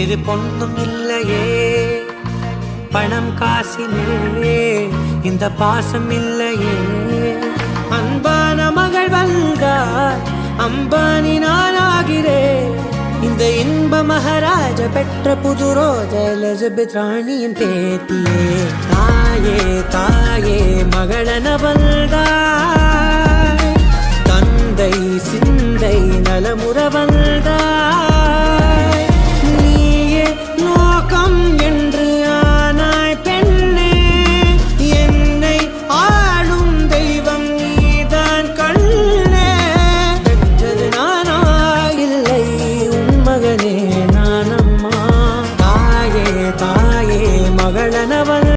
சிறு பொண்ணும் இல்லையே பணம் காசிலே இந்த பாசம் இல்லையே அன்பான மகள் வந்தார் அம்பானி நானாகிறேன் இந்த இன்ப மகாராஜ பெற்ற புது ரோஜ எலிசபெத் ராணியின் பேத்தியே தாயே தாயே மகளன வந்தாய் தந்தை சிந்தை நலமுற வந்தாய் நீயே நோக்கம் என்று ஆனாய் பெண்ணே என்னை ஆளும் தெய்வம் நீதான் கண்ணே பெற்றது நானா இல்லை உன் மகனே நானம்மா தாயே தாயே மகளனவள்